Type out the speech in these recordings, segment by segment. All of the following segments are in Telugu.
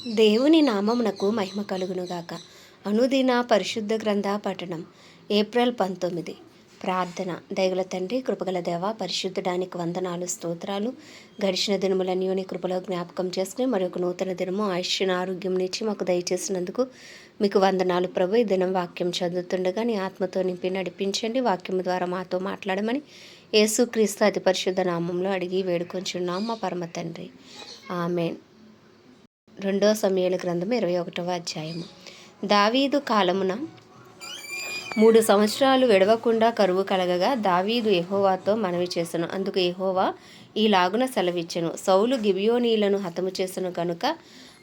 దేవుని నామమునకు మహిమ కలుగునుగాక. అనుదిన పరిశుద్ధ గ్రంథ పఠనం. ఏప్రిల్ 19. ప్రార్థన. దయగల తండ్రి, కృపగల దేవ, పరిశుద్ధడానికి వందనాలు, స్తోత్రాలు. గడిచిన దినములన్నీ నీ కృపలో జ్ఞాపకం చేసుకుని మరొక నూతన దినము ఆయుష్ను ఆరోగ్యం ఇచ్చి మాకు దయచేసినందుకు మీకు వందనాలు ప్రభు. ఈ దినం వాక్యం చదువుతుండగా నీ ఆత్మతో నింపి నడిపించండి. వాక్యం ద్వారా మాతో మాట్లాడమని యేసుక్రీస్తు అతి పరిశుద్ధ నామంలో అడిగి వేడుకొంచున్నాం మా పరమ తండ్రి. ఆమేన్. 2 సమూయేలు గ్రంథము 21వ అధ్యాయము. దావీదు కాలమున 3 సంవత్సరాలు విడవకుండా కరువు కలగగా దావీదు యెహోవాతో మనవి చేసెను. అందుకు యెహోవా ఈలాగున సెలవిచ్చెను. సౌలు గిబియోనీయులను హతము చేసెను గనుక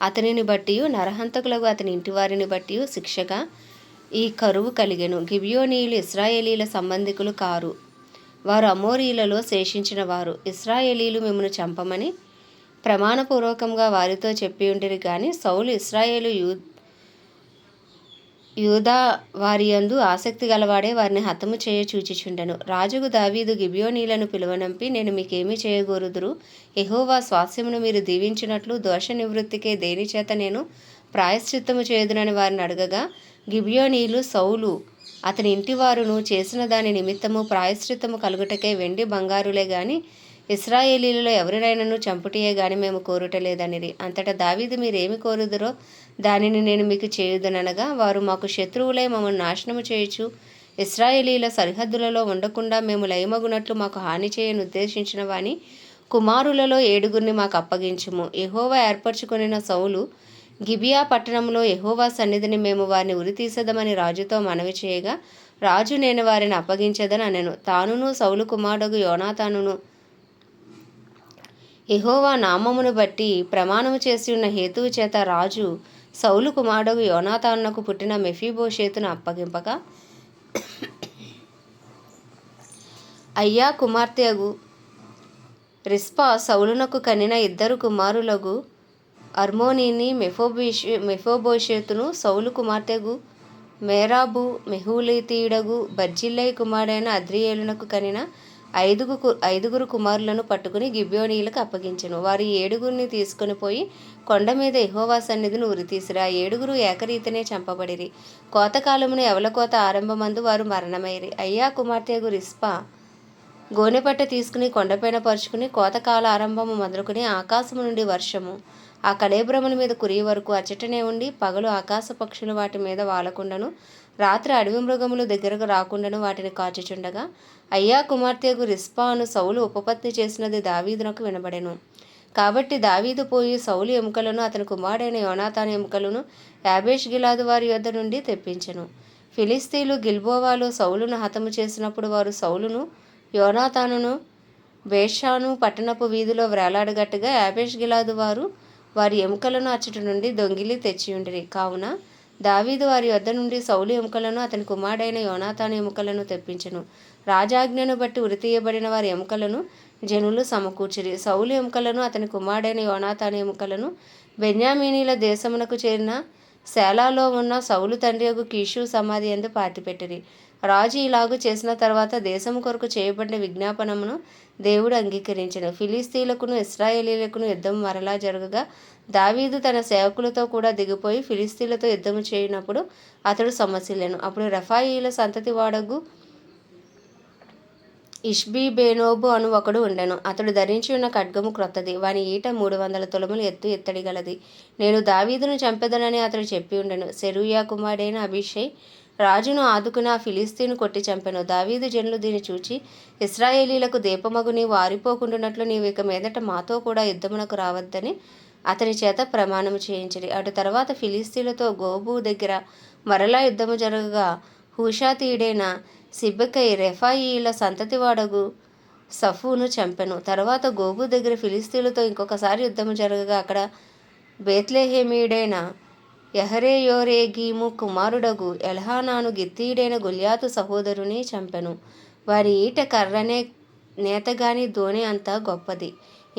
అతనిని బట్టియు నరహంతకులకు అతని ఇంటివారిని బట్టియు శిక్షగా ఈ కరువు కలిగెను. గిబియోనీయులు ఇశ్రాయేలీల సంబంధికులు కారు, వారు అమోరీలలో శేషించిన వారు. ఇశ్రాయేలీలు మిమ్మును చంపమని ప్రమాణపూర్వకంగా వారితో చెప్పి ఉండిరి గాని సౌలు ఇశ్రాయేలు యూదా వారియందు ఆసక్తి గలవాడే వారిని హతము చేయ చూచిచుండెను. రాజుకు దావీదు గిబియోనీలను పిలువనంపి, నేను మీకేమీ చేయగోరుదురు? యెహోవా స్వాస్యమును మీరు దీవించినట్లు దోష నివృత్తికే దేని చేత నేను ప్రాయశ్చిత్తము చేయుదునని వారిని అడగగా, గిబియోనీయులు సౌలు అతని ఇంటివారును చేసిన దాని నిమిత్తము ప్రాయశ్చిత్తము కలుగుటకే వెండి బంగారులే గాని ఇశ్రాయేలీలలో ఎవరినైనాను చంపుటియే గాని మేము కోరుటలేదనిరి. అంతటా దావీదు, మీరేమి కోరుదురో దానిని నేను మీకు చేయుదుననగా, వారు మాకు శత్రువులై మమ్మల్ని నాశనము చేయుచు ఇశ్రాయేలీల సరిహద్దులలో ఉండకుండా మేము లయమగునట్లు మాకు హాని చేయను ఉద్దేశించిన వాని కుమారులలో 7 మాకు అప్పగించుము. యెహోవా ఏర్పరచుకొనిన సౌలు గిబియా పట్టణంలో యెహోవా సన్నిధిని మేము వారిని ఉరితీసెదమని రాజుతో మనవి చేయగా, రాజు, నేను వారిని అప్పగించెదను అనెను. తానును సౌలు కుమారుడు యోనాతానును యెహోవా నామమును బట్టి ప్రమాణము చేసి ఉన్న హేతువు చేత రాజు సౌలు కుమారుడు యోనాతానునకు పుట్టిన మెఫీబోషేతును అప్పగింపగా, అయ్యా కుమార్తెయగు రిస్పా సౌలునకు కనిన 2 కుమారులగు అర్మోనీని మెఫీబోషేతును, సౌలు కుమార్తెగు మేరాబు మెహూలీతీయుడగు బర్జిల్లై కుమారుడైన అద్రియేలునకు కనిన 5 కుమారులను పట్టుకుని గిబియోనీయులకు అప్పగించెను. వారు 7 తీసుకొని పోయి కొండ మీద యెహోవా సన్నిధిని ఉరితీసిరి. ఆ 7 ఏకరీతినే చంపబడిరి. కోతకాలమున ఎవల కోత ఆరంభమందు వారు మరణమైరి. అయ్యా కుమార్తెగు రిస్పా గోనెపట్ట తీసుకుని కొండపైన పరుచుకుని కోతకాల ఆరంభము మొదలుకొని ఆకాశము నుండి వర్షము ఆ కళేబ్రముల మీద కురియ వరకు అచ్చటనే ఉండి, పగలు ఆకాశ పక్షులు వాటి మీద వాలకుండాను, రాత్రి అడవి మృగములు దగ్గరకు రాకుండాను వాటిని కాచుచుండగా, అయ్యా కుమార్తెకు రిస్పా అను సౌలు ఉపపత్తి చేసినది దావీదునకు వినబడెను. కాబట్టి దావీదు పోయి సౌలు ఎముకలను అతని కుమారుడైన యోనాతాను ఎముకలను యాబేష్ గిలాదు వారి యొద్ద నుండి తెప్పించెను. ఫిలిస్తీయులు గిల్బోవాలో సౌలును హతము చేసినప్పుడు వారు సౌలును యోనాతానును బేషాను పట్టణపు వీధిలో వ్రేలాడగట్టుగా యాబేష్ గిలాదు వారు వారి ఎముకలను అచ్చట నుండి దొంగిలి తెచ్చియుండిరి. కావున దావీదు వారి యొద్ద నుండి సౌలు ఎముకలను అతని కుమారుడైన యోనాతాను ఎముకలను తెప్పించెను. రాజాజ్ఞను బట్టి ఉరితీయబడిన వారి ఎముకలను జనులు సమకూర్చిరి. సౌలు ఎముకలను అతని కుమారుడైన యోనాతాను ఎముకలను బెన్యామీనీల దేశమునకు చేరిన సేలాలో ఉన్న సౌలు తండ్రియగు కీషు సమాధి యందు పాతిపెట్టిరి. రాజు ఇలాగు చేసిన తర్వాత దేశము కొరకు చేయబడిన విజ్ఞాపనమును దేవుడు అంగీకరించెను. ఫిలిస్తీయులకును ఇశ్రాయేలీలకును యుద్ధము మరలా జరగగా దావీదు తన సేవకులతో కూడా దిగిపోయి ఫిలిస్తీయులతో యుద్ధము చేయనప్పుడు అతడు సొమ్మసిల్లెను. అప్పుడు రెఫాయీల సంతతి వాడగు ఇష్బీబేనోబు అను ఒకడు ఉండెను. అతడు ధరించి ఉన్న ఖడ్గము క్రొత్తది, వాని ఈట 300 తులముల ఎత్తు ఎత్తడి గలది. నేను దావీదును చంపెదనని అతడు చెప్పి ఉండెను. సెరూయా కుమారుడైన అబీషై రాజును ఆదుకుని ఆ ఫిలిస్తీను కొట్టి చంపెను. దావీదు జనులు దీన్ని చూచి, ఇశ్రాయేలీలకు దీపమగు నీవు ఆరిపోకుండానట్లు నీవు ఇక మీదట మాతో కూడా యుద్ధమునకు రావద్దని అతని చేత ప్రమాణము చేయించిరి. అటు తర్వాత ఫిలిస్తీయులతో గోబు దగ్గర మరలా యుద్ధము జరగగా హూషాతీయుడైన సిబ్బెకై రెఫాయీల సంతతివాడగు సఫును చంపెను. తర్వాత గోబు దగ్గర ఫిలిస్తీయులతో ఇంకొకసారి యుద్ధము జరగగా అక్కడ బేత్లెహేమీయుడైన యహరేయోరేగీము కుమారుడగు ఎల్హానాను గిత్తీయుడైన గొల్యాతు సహోదరుని చంపెను. వారి ఈట కర్రనే నేతగాని దోణి అంత గొప్పది.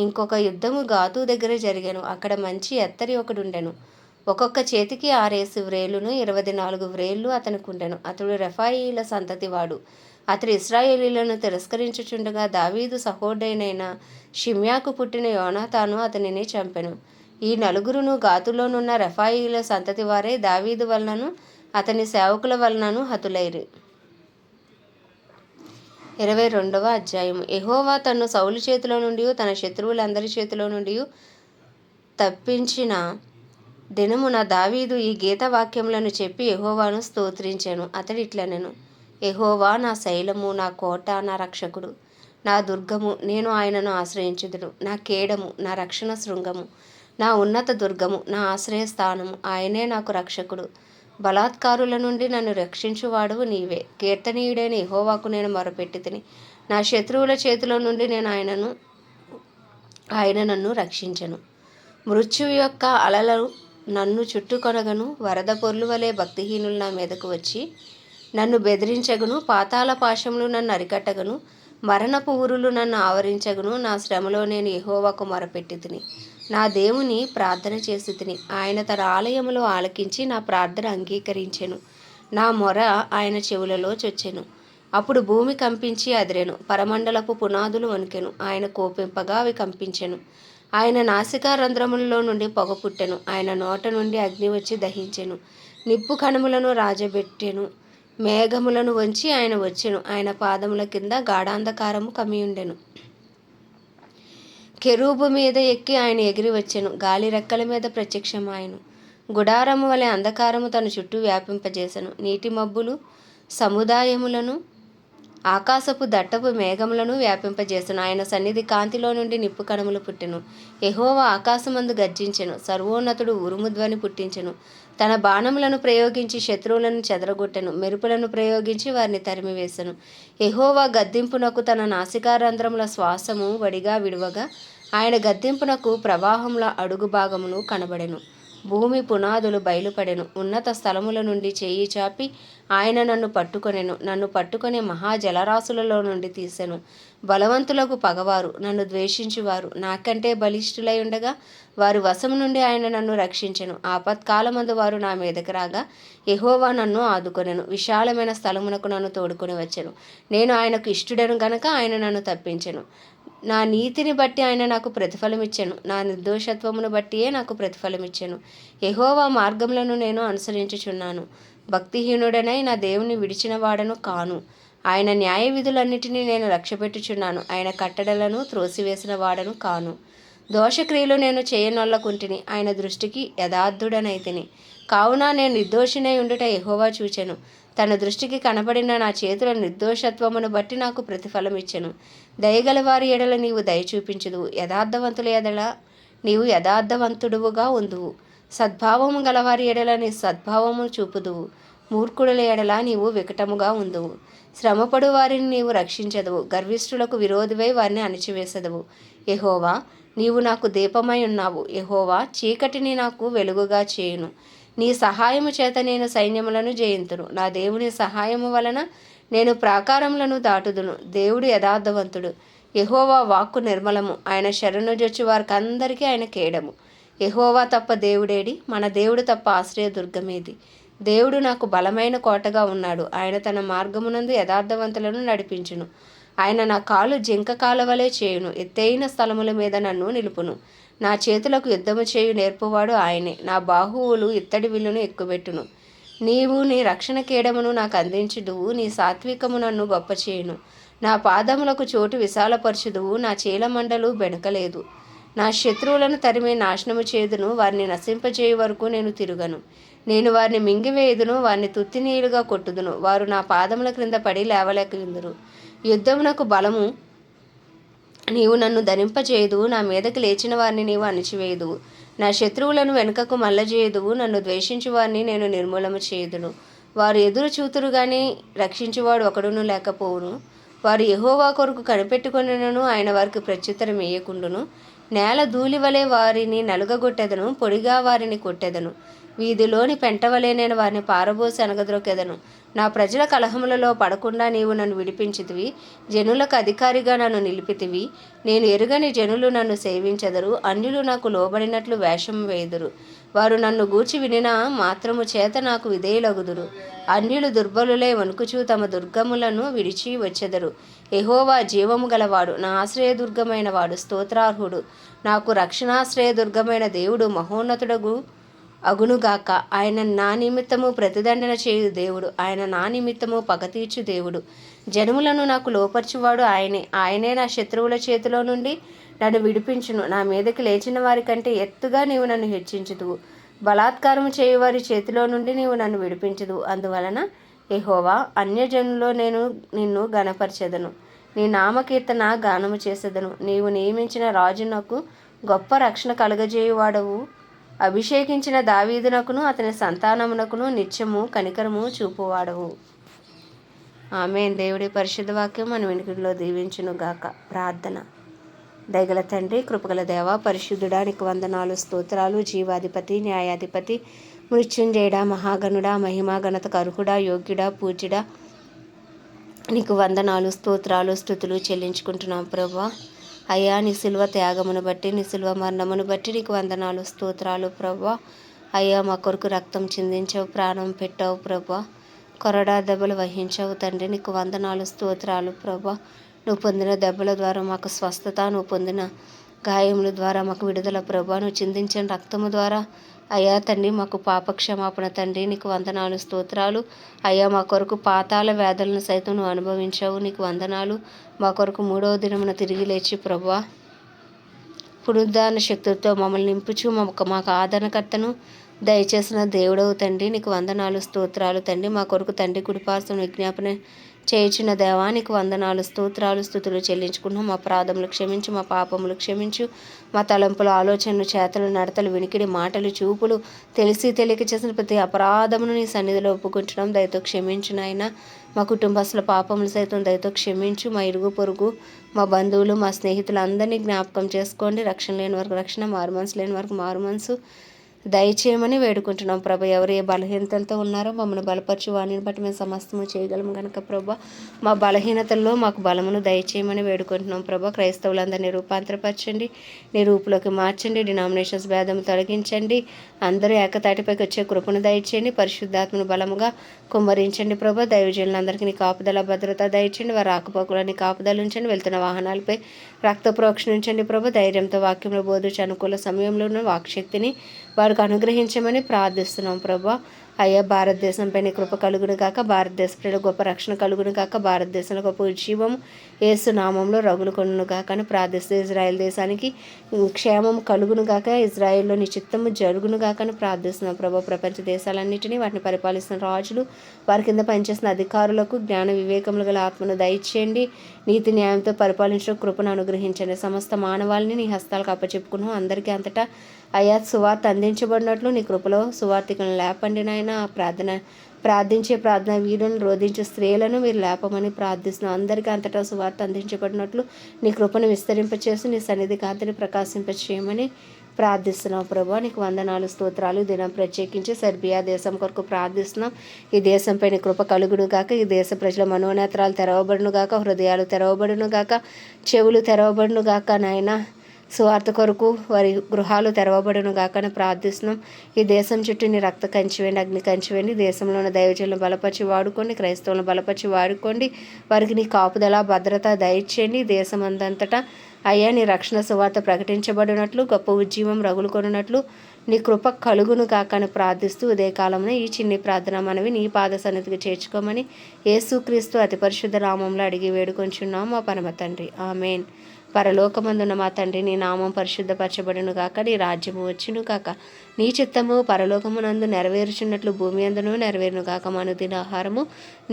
ఇంకొక యుద్ధము గాతు దగ్గర జరిగెను. అక్కడ మంచి ఎత్తరి ఒకడుండెను. ఒక్కొక్క చేతికి 6 వ్రేలును 24 వ్రేళ్ళు అతనికుండెను. అతడు రెఫాయీల సంతతివాడు. అతడు ఇశ్రాయేలీయులను తిరస్కరించుచుండగా దావీదు సహోదరుడైన షిమ్యాకు పుట్టిన యోనాతాను అతనిని చంపెను. ఈ నలుగురును గాతులోనున్న రెఫాయీల సంతతి వారే దావీదు వలనను అతని సేవకుల వలనను హతులైరి. 22వ అధ్యాయము. యెహోవా తన్ను సౌలు చేతిలో నుండి తన శత్రువులందరి చేతిలో నుండి తప్పించిన దినమున దావీదు ఈ గీత వాక్యములను చెప్పి యెహోవాను స్తోత్రించెను. అతడిట్లనెను: యెహోవా నా శైలము, నా కోట, నా రక్షకుడు, నా దుర్గము, నేను ఆయనను ఆశ్రయించుదును. నా కేడము, నా రక్షణ శృంగము, నా ఉన్నత దుర్గము, నా ఆశ్రయస్థానము, ఆయనే నాకు రక్షకుడు. బలాత్కారుల నుండి నన్ను రక్షించువాడువు నీవే. కీర్తనీయుడైన యెహోవాకు నేను మొరపెట్టితిని. నా శత్రువుల చేతిలో నుండి ఆయన నన్ను రక్షించెను. మృత్యువు యొక్క అలలు నన్ను చుట్టుకొనగను, వరద పొర్లు వలె భక్తిహీనులు నా మీదకు వచ్చి నన్ను బెదిరించగను. పాతాళ పాశములు నన్ను అరికట్టగను, మరణపు ఊరులు నన్ను ఆవరించగను. నా శ్రమలో నేను యెహోవాకు మొరపెట్టితిని, నా దేవుని ప్రార్థన చేసి తిని. ఆయన తన ఆలయములో ఆలకించి నా ప్రార్థన అంగీకరించెను. నా మొర ఆయన చెవులలో చొచ్చెను. అప్పుడు భూమి కంపించి అదిరెను, పరమండలపు పునాదులు వణికెను. ఆయన కోపింపగా అవి కంపించెను. ఆయన నాసికా రంధ్రములలో నుండి పొగ పుట్టెను. ఆయన నోట నుండి అగ్ని వచ్చి దహించెను. నిప్పు కణములను రాజబెట్టెను. మేఘములను వంచి ఆయన వచ్చెను. ఆయన పాదముల కింద గాఢాంధకారము కమ్మియుండెను. కెరూబు మీద ఎక్కి ఆయన ఎగిరి వచ్చెను. గాలి రెక్కల మీద ప్రత్యక్షమాయెను. గుడారము వలె అంధకారము తన చుట్టూ వ్యాపింపజేసెను. నీటి మబ్బులు సముదాయములను, ఆకాశపు దట్టపు మేఘములను వ్యాపింపజేసెను. ఆయన సన్నిధి కాంతిలో నుండి నిప్పు కణములు పుట్టెను. యెహోవా ఆకాశమందు గర్జించెను. సర్వోన్నతుడు ఉరుము ధ్వని పుట్టించెను. తన బాణములను ప్రయోగించి శత్రువులను చెదరగొట్టెను. మెరుపులను ప్రయోగించి వారిని తరిమివేసెను. యెహోవా గద్దింపునకు తన నాసికారంధ్రముల శ్వాసము వడిగా విడువగా ఆయన గద్దింపునకు ప్రవాహముల అడుగు భాగమును కనబడెను. భూమి పునాదులు బయలుపడెను. ఉన్నత స్థలముల నుండి చేయి చాపి ఆయన నన్ను పట్టుకొనెను. నన్ను పట్టుకొని మహాజలరాశులలో నుండి తీసెను. బలవంతులకు పగవారు, నన్ను ద్వేషించువారు నాకంటే బలిష్ఠులై ఉండగా వారి వశము నుండి ఆయన నన్ను రక్షించెను. ఆపత్కాలమందు వారు నా మీదకి రాగా యెహోవా నన్ను ఆదుకొనెను. విశాలమైన స్థలమునకు నన్ను తోడుకొని వచ్చెను. నేను ఆయనకు ఇష్టుడను గనక ఆయన నన్ను తప్పించెను. నా నీతిని బట్టి ఆయన నాకు ప్రతిఫలమిచ్చెను. నా నిర్దోషత్వమును బట్టియే నాకు ప్రతిఫలమిచ్చెను. యెహోవా మార్గములను నేను అనుసరించుచున్నాను. భక్తిహీనుడనై నా దేవుని విడిచిన వాడను కాను. ఆయన న్యాయ విధులన్నిటినీ నేను లక్ష్యపెట్టుచున్నాను. ఆయన కట్టడలను త్రోసివేసిన వాడను కాను. దోషక్రియలు నేను చేయనొల్లకుంటిని. ఆయన దృష్టికి యథార్థుడనైతిని. కావున నేను నిర్దోషినై ఉండుట యెహోవా చూచెను. తన దృష్టికి కనబడిన నా చేతుల నిర్దోషత్వమును బట్టి నాకు ప్రతిఫలమిచ్చెను. దయగల వారి ఎడల నీవు దయ చూపించుదువు. యథార్థవంతుల ఎడల నీవు యథార్థవంతుడువుగా ఉందువు. సద్భావము గలవారి ఎడల నీ సద్భావము చూపుదువు. మూర్ఖుడుల ఎడల నీవు వికటముగా ఉందువు. శ్రమపడు వారిని నీవు రక్షించదువు. గర్విష్ఠులకు విరోధివై వారిని అణిచివేసెదవు. యెహోవా, నీవు నాకు దీపమై ఉన్నావు. యెహోవా, చీకటిని నాకు వెలుగుగా చేయును. నీ సహాయము చేత నేను సైన్యములను జయింతును. నా దేవుని సహాయము వలన నేను ప్రాకారములను దాటుదును. దేవుడు యథార్థవంతుడు. యెహోవా వాక్కు నిర్మలము. ఆయన శరణుజొచ్చు వారికి అందరికీ ఆయన కేడము. యెహోవా తప్ప దేవుడేడి? మన దేవుడు తప్ప ఆశ్రయ దుర్గమేది? దేవుడు నాకు బలమైన కోటగా ఉన్నాడు. ఆయన తన మార్గమునందు యథార్థవంతులను నడిపించును. ఆయన నా కాలు జింక కాల వలె చేయును. ఎత్తైన స్థలముల మీద నన్ను నిలుపును. నా చేతులకు యుద్ధము చేయు నేర్పువాడు ఆయనే. నా బాహువులు ఇత్తడి విల్లును ఎక్కుబెట్టును. నీవు నీ రక్షణ కేడమును నాకు అందించుదువు. నీ సాత్వికము నన్ను గొప్ప చేయును. నా పాదములకు చోటు విశాలపరచుదువు. నా చీలమండలు బెనకలేదు. నా శత్రువులను తరిమి నాశనము చేదును. వారిని నశింపచేయు వరకు నేను తిరుగను. నేను వారిని మింగివేయుదును. వారిని తుత్తినీయులుగా కొట్టుదును. వారు నా పాదముల క్రింద పడి లేవలేకుందురు. యుద్ధమునకు బలము నీవు నన్ను ధరింపచేయుదువు. నా మీదకి లేచిన వారిని నీవు అణిచివేయుదువు. నా శత్రువులను వెనుకకు మల్లజేయుదువు. నన్ను ద్వేషించు వారిని నేను నిర్మూలము చేయుదును. వారు ఎదురు చూతురు గాని రక్షించువాడు ఒకడును లేకపోవును. వారు యెహోవా కొరకు కనిపెట్టుకొనినను ఆయన వారికి ప్రత్యుత్తరం ఇయ్యకుండును. నేల ధూళి వలె వారిని నలుగగొట్టెదను. పొడిగా వారిని కొట్టెదను. వీధిలోని పెంటవలే నేను వారిని పారబోసి అనగద్రొకెదను. నా ప్రజల కలహములలో పడకుండా నీవు నన్ను విడిపించితివి. జనులకు అధికారిగా నన్ను నిలిపితివి. నేను ఎరుగని జనులు నన్ను సేవించెదరు. అన్యులు నాకు లోబడినట్లు వేషం వేయుదురు. వారు నన్ను గూర్చి వినిన మాత్రము చేత నాకు విధేయులగుదురు. అన్యులు దుర్బలులై వణుకుచూ తమ దుర్గములను విడిచి వచ్చెదరు. యెహోవా జీవము గలవాడు, నా ఆశ్రయదుర్గమైన వాడు, స్తోత్రార్హుడు. నాకు రక్షణాశ్రయ దుర్గమైన దేవుడు మహోన్నతుడగు అగునుగాక. ఆయన నా నిమిత్తము ప్రతిదండన చేయు దేవుడు, ఆయన నా నిమిత్తము పగ తీర్చు దేవుడు. జనములను నాకు లోపర్చువాడు ఆయనే నా శత్రువుల చేతిలో నుండి నన్ను విడిపించును. నా మీదకి లేచిన వారి కంటే ఎత్తుగా నీవు నన్ను హెచ్చించుదువు. బలాత్కారము చేయువారి చేతిలో నుండి నీవు నన్ను విడిపించుదువు. అందువలన యెహోవా, అన్యజనుల్లో నేను నిన్ను గణపరచెదను, నీ నామకీర్తన గానము చేసేదను. నీవు నియమించిన రాజు నాకు గొప్ప రక్షణ కలుగజేయువాడవు. అభిషేకించిన దావీదునకును అతని సంతానమునకును నిత్యము కనికరము చూపువాడవు. ఆమేన్. దేవుడి పరిశుద్ధ వాక్యం మన వినికిడిలో దీవించును గాక. ప్రార్థన. దయగల తండ్రి, కృపగల దేవ, పరిశుద్ధుడా, నీకు వందనాలు, స్తోత్రాలు. జీవాధిపతి, న్యాయాధిపతి, మృత్యుంజయుడా, మహాగణుడా, మహిమా ఘనతకు అర్హుడా, యోగ్యుడా, పూజ్యుడా, నీకు వందనాలు, స్తోత్రాలు, స్తుతులు చెల్లించుకుంటున్నాం ప్రభువా. అయ్యా, నీ సిలువ త్యాగమును బట్టి, నీ సిలువ మరణమును బట్టి నీకు వందనాలు, స్తోత్రాలు ప్రభువా. అయ్యా, మా కొరకు రక్తం చిందించావు, ప్రాణం పెట్టావు ప్రభువా. కొరడా దెబ్బలు వహించావు తండ్రి, నీకు వందనాలు, స్తోత్రాలు ప్రభువా. నువ్వు పొందిన దెబ్బల ద్వారా మాకు స్వస్థత, నువ్వు పొందిన గాయముల ద్వారా మాకు విడుదల ప్రభువా. నువ్వు చిందించిన రక్తము ద్వారా అయ్యా తండ్రి మాకు పాపక్షమాపణ తండ్రి, నీకు వందనాలు, స్తోత్రాలు. అయ్యా, మా కొరకు పాతాళ వ్యాధులను సైతం నువ్వు అనుభవించావు, నీకు వందనాలు. మా కొరకు 3వ దినమున తిరిగి లేచి ప్రభువా పునరుద్ధాన శక్తులతో మమ్మల్ని నింపుచు మాకు ఆదరణకర్తను దయచేసిన దేవుడవు తండ్రి, నీకు వందనాలు, స్తోత్రాలు తండ్రి. మా కొరకు తండ్రి కుడిపార్శ్వం విజ్ఞాపన చేయించిన దేవా, నీకు వందనాలు, స్తోత్రాలు, స్తుతులు చెల్లించుకున్నాం. మా అపరాధములు క్షమించు, మా పాపములు క్షమించు. మా తలంపులు, ఆలోచనలు, చేతలు, నడతలు, వినికిడి, మాటలు, చూపులు, తెలిసి తెలియక చేసిన ప్రతి అపరాధమును నీ సన్నిధిలో ఒప్పుకుంటున్నాం. దయతో క్షమించు నాయన. మా కుటుంబస్తుల పాపములు సైతం దయతో క్షమించు. మా ఇరుగు పొరుగు, మా బంధువులు, మా స్నేహితులు అందరినీ జ్ఞాపకం చేసుకోండి. రక్షణ లేని వరకు రక్షణ, మారుమనసు లేని వరకు మారుమనసు దయచేయమని వేడుకుంటున్నాం ప్రభు. ఎవరు ఏ బలహీనతలతో ఉన్నారో మమ్మల్ని బలపరచు, వాణిని బట్టి మేము సమస్తము చేయగలము కనుక ప్రభు, మా బలహీనతల్లో మాకు బలమును దయచేయమని వేడుకుంటున్నాం ప్రభు. క్రైస్తవులందరినీ రూపాంతరపరచండి, నీ రూపులోకి మార్చండి. డినామినేషన్స్ భేదము తొలగించండి. అందరూ ఏకతాటిపైకి వచ్చే కృపను దయచేయండి. పరిశుద్ధాత్మను బలముగా కుమ్మరించండి ప్రభు. దైవజనులందరికీ నీ కాపుదల, భద్రత దయచేయండి. వారి ఆకుపోకులని కాపుదల ఉంచండి. వెళ్తున్న వాహనాలపై రక్త ప్రోక్షణ ఉంచండి ప్రభు. ధైర్యంతో వాక్యంలో బోధించి అనుకూల సమయంలోనూ వాక్శక్తిని వారికి అనుగ్రహించమని ప్రార్థిస్తున్నాం ప్రభా. అయ్యా, భారతదేశంపై నీ కృప కలుగును కాక, భారతదేశ ప్రజలకు గొప్ప రక్షణ కలుగును కాక, భారతదేశంలో గొప్ప ఉజ్జీవం యేసు నామంలో రగులు కొనును కాక అని ప్రార్థిస్తూ, ఇజ్రాయెల్ దేశానికి క్షేమం కలుగును కాక, ఇజ్రాయెల్లో నీ చిత్తము జరుగును కాక అని ప్రార్థిస్తున్నాం ప్రభా. ప్రపంచ దేశాలన్నింటినీ వాటిని పరిపాలిస్తున్న రాజులు, వారి కింద పనిచేస్తున్న అధికారులకు జ్ఞాన వివేకములు గల ఆత్మను దయచేయండి. నీతి న్యాయంతో పరిపాలించిన కృపను అనుగ్రహించండి. సమస్త మానవాళిని నీ హస్తాలకు అప్పచెప్పుకున్నాం. అందరికీ అంతటా అయ్యా సువార్త అందించబడినట్లు నీ కృపలో సువార్థికులను లేపండి నాయన. ప్రార్థించే ప్రార్థన వీరులను, రోధించే స్త్రీలను మీరు లేపమని ప్రార్థిస్తున్నాం. అందరికీ అంతటా సువార్త అందించబడినట్లు నీ కృపను విస్తరింపచేసి నీ సన్నిధి కాంతిని ప్రకాశింపచేయమని ప్రార్థిస్తున్నాం ప్రభా. నీకు వందనాలు, స్తోత్రాలు. దినం ప్రత్యేకించి సెర్బియా దేశం కొరకు ప్రార్థిస్తున్నాం. ఈ దేశంపై నీ కృప కలుగును గాక, ఈ దేశ ప్రజల మనోనేత్రాలు తెరవబడును గాక, హృదయాలు తెరవబడును గాక, చెవులు తెరవబడును గాక నాయన. సువార్త కొరకు వారి గృహాలు తెరవబడును గాకని ప్రార్థిస్తున్నాం. ఈ దేశం చుట్టూ నీ రక్త కంచివేయండి, అగ్ని కంచివేయండి. దేశంలో ఉన్న దైవజనులను బలపరిచి వాడుకోండి, క్రైస్తవులను బలపరిచి వాడుకోండి. వారికి నీ కాపుదల, భద్రత దయచేయండి. దేశం అందంతటా అయ్యా నీ రక్షణ సువార్త ప్రకటించబడినట్లు, గొప్ప ఉజ్జీవం రగులుకొనున్నట్లు నీ కృప కలుగును కాకని ప్రార్థిస్తూ ఉదయకాలంలో ఈ చిన్ని ప్రార్థన మనవి నీ పాద సన్నిధికి చేర్చుకోమని యేసుక్రీస్తు అతి పరిశుద్ధ నామంలో అడిగి వేడుకొంచున్నాం మా పరమ తండ్రి. ఆమేన్. పరలోకమందున్న మా తండ్రి, నీ నామం పరిశుద్ధపరచబడును గాక, నీ రాజ్యము వచ్చును కాక, నీ చిత్తము పరలోకమునందు నెరవేర్చున్నట్లు భూమి అందును నెరవేరును గాక. మా అనుదిన ఆహారము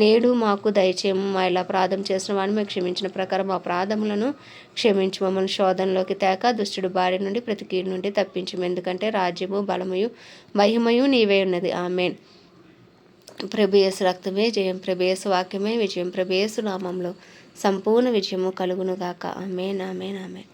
నేడు మాకు దయచేయము. మా ఇలా అపరాధం చేసిన వాడిని మేము క్షమించిన ప్రకారం మా అపరాధములను క్షమించు. మమ్మల్ని శోధనలోకి తేక దుష్టుడు బారి నుండి ప్రతి కీడు నుండి తప్పించము. ఎందుకంటే రాజ్యము, బలమయు, మహిమయు నీవే ఉన్నది. ఆమేన్. ప్రభు యేసు రక్తమే జయం, ప్రభు యేసు వాక్యమే విజయం, ప్రభు యేసు నామంలో సంపూర్ణ విజయము కలుగును గాక. ఆమేన్, ఆమేన్, ఆమేన్.